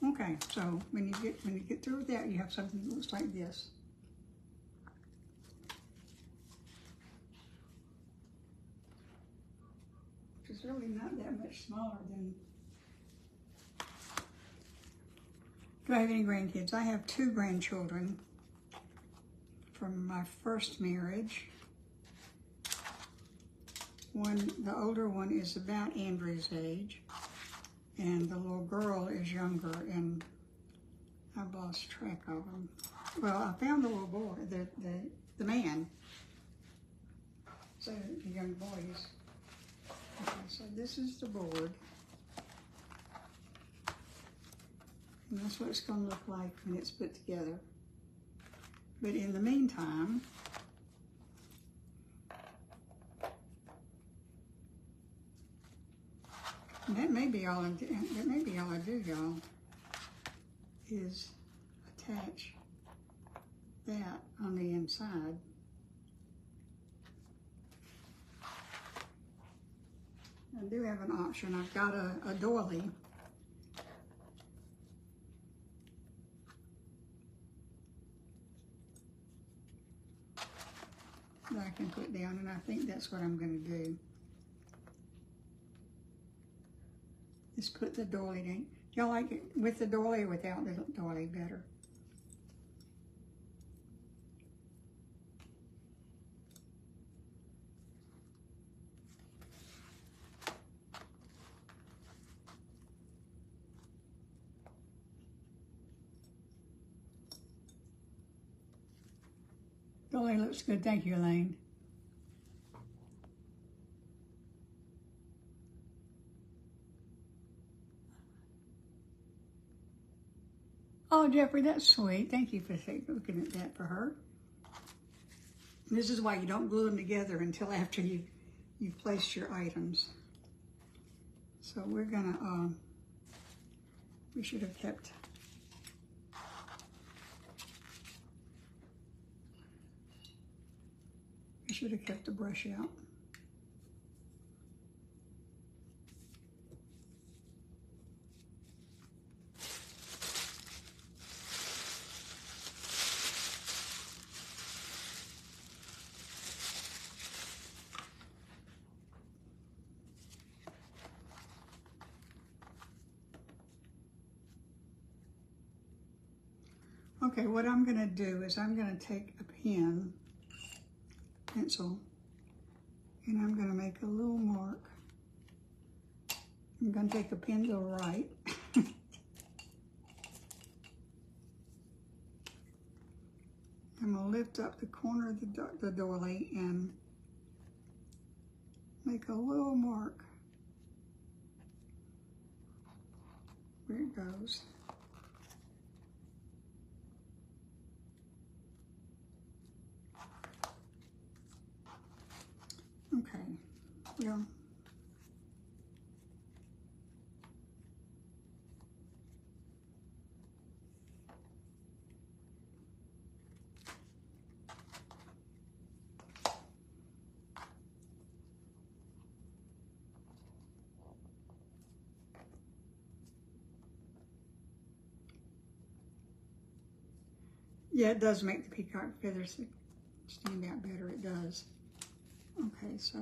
Speaker 1: Okay, so when you get through with that, you have something that looks like this. Which is really not that much smaller than. Do I have any grandkids? I have 2 grandchildren from my first marriage. The older one is about Andrew's age, and the little girl is younger, and I've lost track of them. Well, I found the little boy, the man. So the young boys. Okay, so this is the board. And that's what it's going to look like when it's put together. But in the meantime, that may be all I do, y'all, is attach that on the inside. I do have an option. I've got a doily. that I can put down, and I think that's what I'm going to do. Just put the doily in. Do y'all like it with the doily or without the doily better? Doily looks good. Thank you, Elaine. Oh, Jeffrey, that's sweet. Thank you for looking at that for her. This is why you don't glue them together until after you've placed your items. So we're gonna, we should have kept, the brush out. Okay, what I'm going to do is I'm going to take a pencil, and I'm going to make a little mark. I'm going to take a pen to the right. I'm going to lift up the corner of the doily and make a little mark where it goes. Okay, well, yeah, it does make the peacock feathers stand out better, it does. Okay, so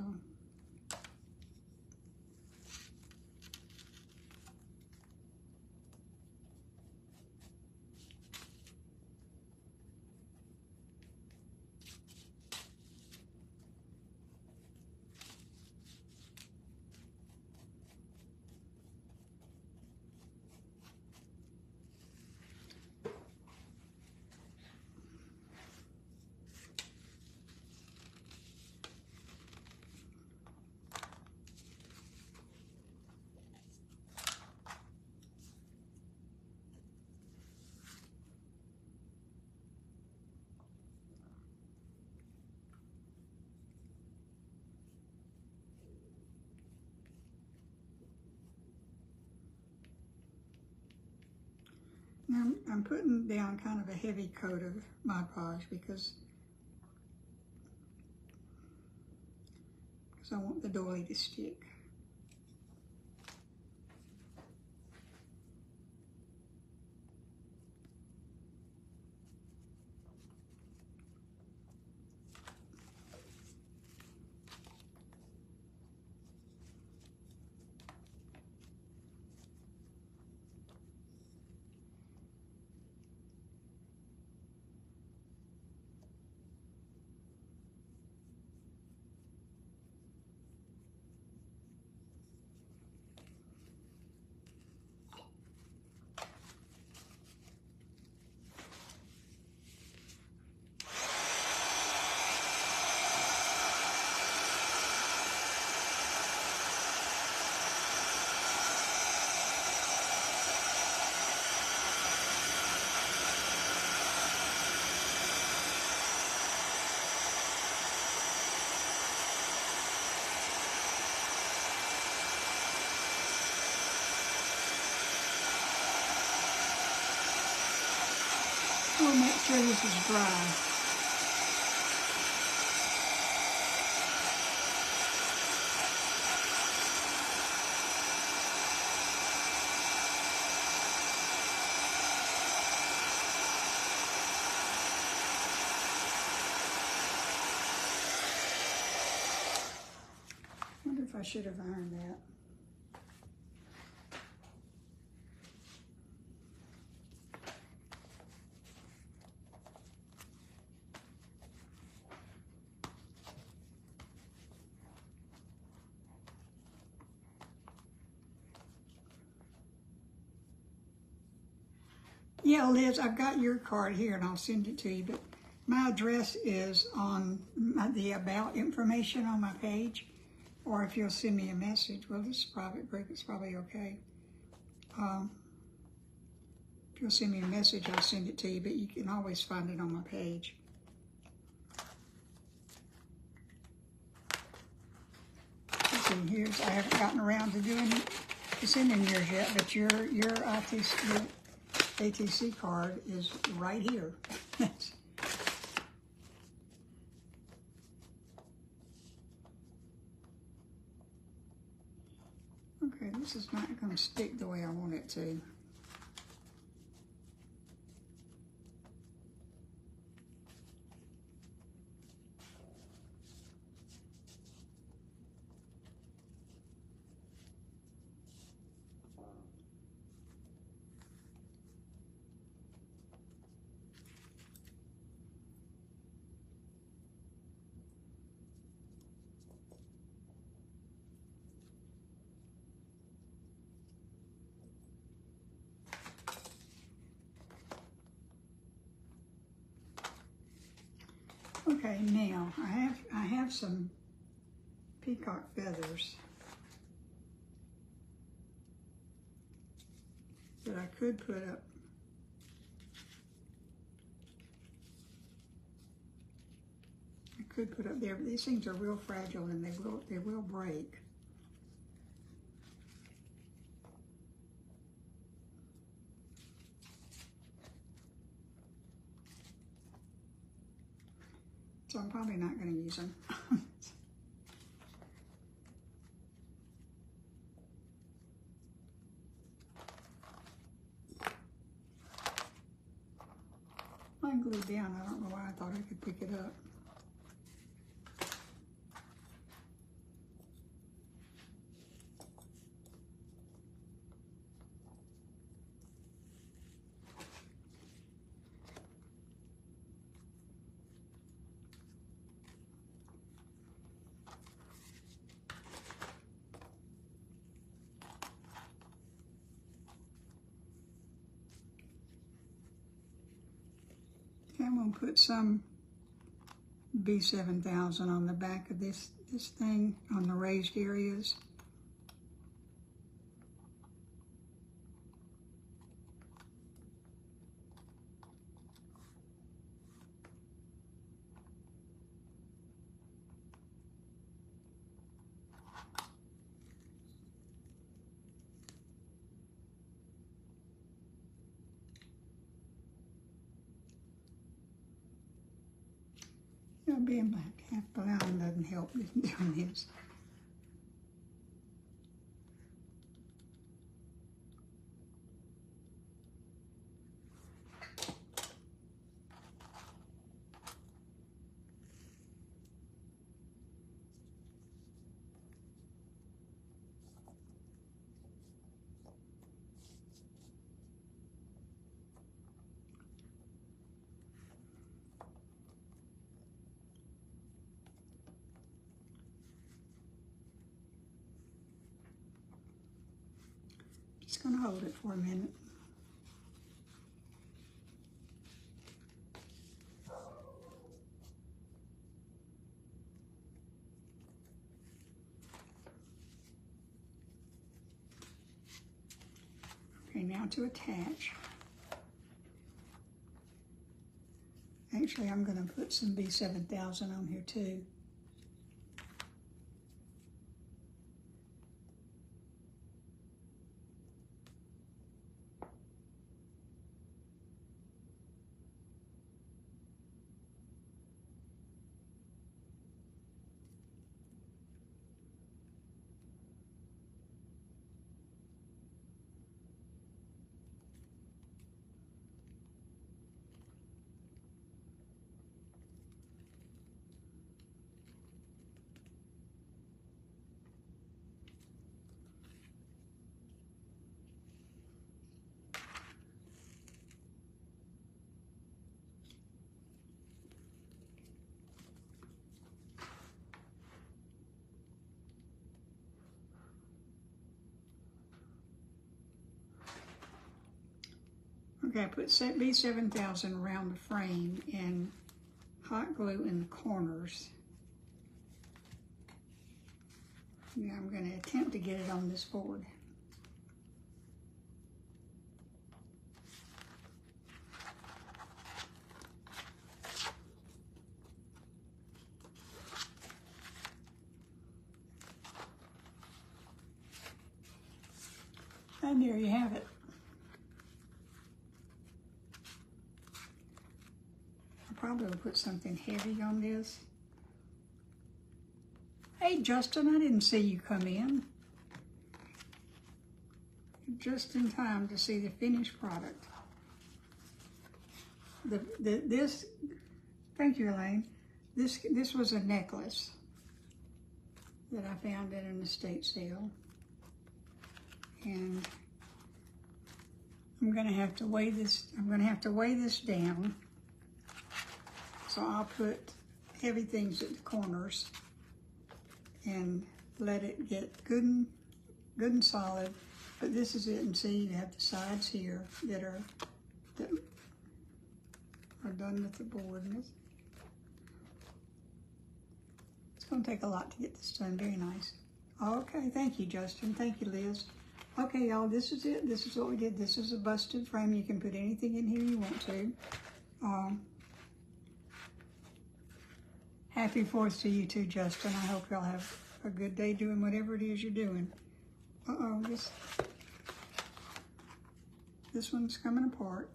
Speaker 1: now I'm putting down kind of a heavy coat of Mod Podge because I want the doily to stick. We'll make sure this is dry. if I should have ironed that. Yeah, Liz, I've got your card here and I'll send it to you, but my address is on the About information on my page, or if you'll send me a message. Well, this is a private group, it's probably okay. If you'll send me a message, I'll send it to you, but you can always find it on my page. So here's, I haven't gotten around to sending yours yet, but your ATC card is right here. Okay, this is not going to stick the way I want it to. Okay, now I have some peacock feathers that I could put up. I could put up there, but these things are real fragile and they will break. So I'm probably not going to use them. Mine glued down. I don't know why I thought I could pick it up. I'm going to put some B7000 on the back of this thing on the raised areas. Being black, half blind doesn't help doing this. Just going to hold it for a minute. Okay, now to attach. Actually, I'm going to put some B7000 on here too. Okay, I put B7000 around the frame and hot glue in the corners. Now I'm going to attempt to get it on this board. And there you have it. I probably will put something heavy on this. Hey Justin, I didn't see you come in. Just in time to see the finished product. This, thank you Elaine, this was a necklace that I found at an estate sale. And I'm gonna have to weigh this, down. So I'll put heavy things at the corners and let it get good and solid. But this is it, and see, you have the sides here that are done with the board. It's gonna take a lot to get this done. Very nice. Okay, thank you, Justin. Thank you, Liz. Okay, y'all, this is it. This is what we did. This is a busted frame. You can put anything in here you want to. Happy 4th to you too, Justin. I hope y'all have a good day doing whatever it is you're doing. Uh-oh, this one's coming apart.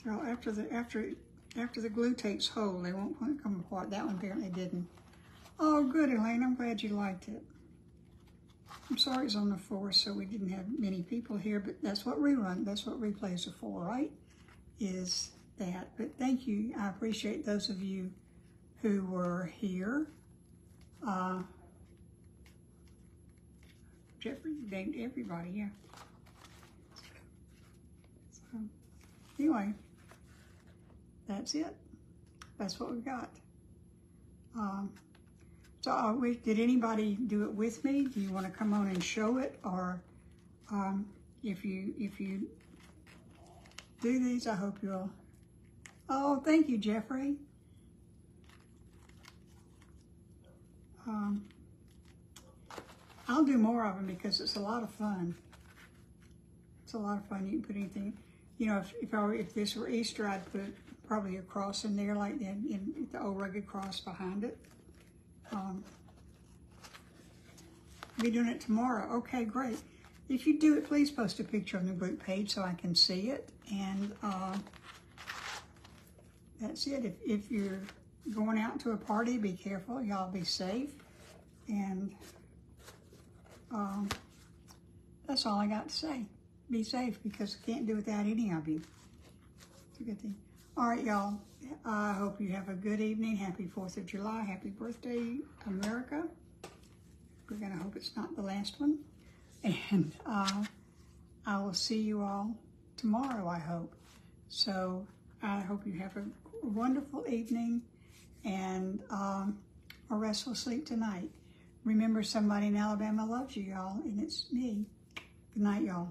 Speaker 1: Well, after the glue takes hold, they won't come apart. That one apparently didn't. Oh, good, Elaine. I'm glad you liked it. I'm sorry it's on the 4th, so we didn't have many people here, but that's what replays are for, right? Is that. But thank you. I appreciate those of you who were here. Jeffrey named everybody, yeah. So, anyway. That's it. That's what we've got. Did anybody do it with me? Do you want to come on and show it? Or if you do these, I hope you'll. Oh, thank you, Jeffrey. I'll do more of them because it's a lot of fun. It's a lot of fun. You can put anything. You know, if this were Easter, I'd put probably a cross in there, like in the old rugged cross behind it. Be doing it tomorrow. Okay, great. If you do it, please post a picture on the group page so I can see it. And that's it. If you're going out to a party, be careful. Y'all be safe. And that's all I got to say. Be safe, because I can't do without any of you. It's a good thing. All right, y'all. I hope you have a good evening. Happy 4th of July. Happy birthday, America. We're going to hope it's not the last one. And I will see you all tomorrow, I hope. So I hope you have a wonderful evening and a restful sleep tonight. Remember, somebody in Alabama loves you, y'all, and it's me. Good night, y'all.